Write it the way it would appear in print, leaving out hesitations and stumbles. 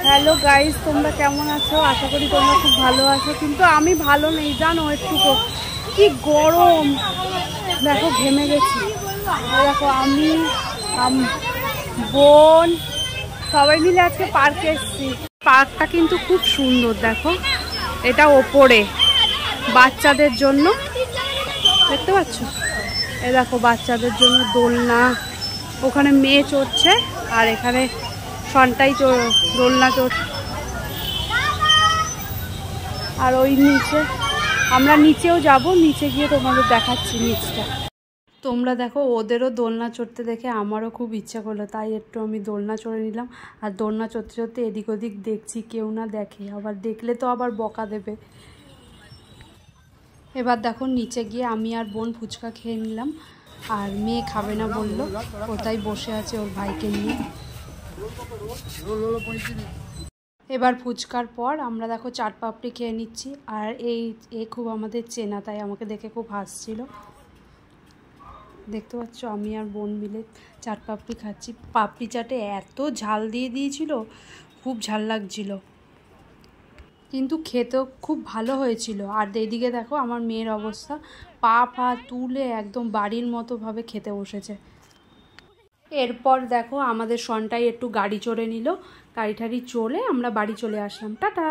Hello guys, তোমরা কেমন আছো? আশা করি তোমরা খুব ভালো আছো, কিন্তু আমি ভালো নেই জানো। একটু কি গরম, দেখো ঘেমে গেছি। দেখো আমি বোন সবাই মিলে আজকে পার্কে এসেছি। পার্কটা কিন্তু খুব সুন্দর, দেখো এটা ওপরে বাচ্চাদের জন্য, দেখতে পাচ্ছ? এ দেখো বাচ্চাদের জন্য দোলনা, ওখানে মেয়ে চড়ছে আর এখানে সনটাই দোলনা চড়ছে। আর ওই নিচে আমরা নিচেও যাব, নিচে গিয়ে তোমাদের দেখাচ্ছি নিচটা। তোমরা দেখো ওদেরও দোলনা চড়তে দেখে আমারও খুব ইচ্ছা করলো, তাই একটু আমি দোলনা চড়ে নিলাম। আর দোলনা চড়তে চড়তে এদিক ওদিক দেখছি, কেউ না দেখে, আবার দেখলে তো আবার বকা দেবে। এবার দেখো নিচে গিয়ে আমি আর বোন ফুচকা খেয়ে নিলাম, আর মেয়ে খাবে না বললো, কোথায় বসে আছে ওর ভাইকে নিয়ে। এবার ফুচকার পর আমরা দেখো চাট পাপড়ি খেয়ে নিচ্ছি। আর এই খুব আমাদের চেনা, তাই আমাকে দেখে খুব হাসছিল। দেখতে পাচ্ছ আমি আর বোন মিলে চাট পাপড়ি খাচ্ছি। পাপড়ি চাটে এত ঝাল দিয়ে দিয়েছিল, খুব ঝাল লাগছিল, কিন্তু খেতেও খুব ভালো হয়েছিল। আর এইদিকে দেখো আমার মেয়ের অবস্থা, পা তুলে একদম বাড়ির মতোভাবে খেতে বসেছে। এরপর দেখো আমাদের সনটাই একটু গাড়ি চড়ে নিল, গাড়ি টাড়ি চলে আমরা বাড়ি চলে আসলাম। টাটা।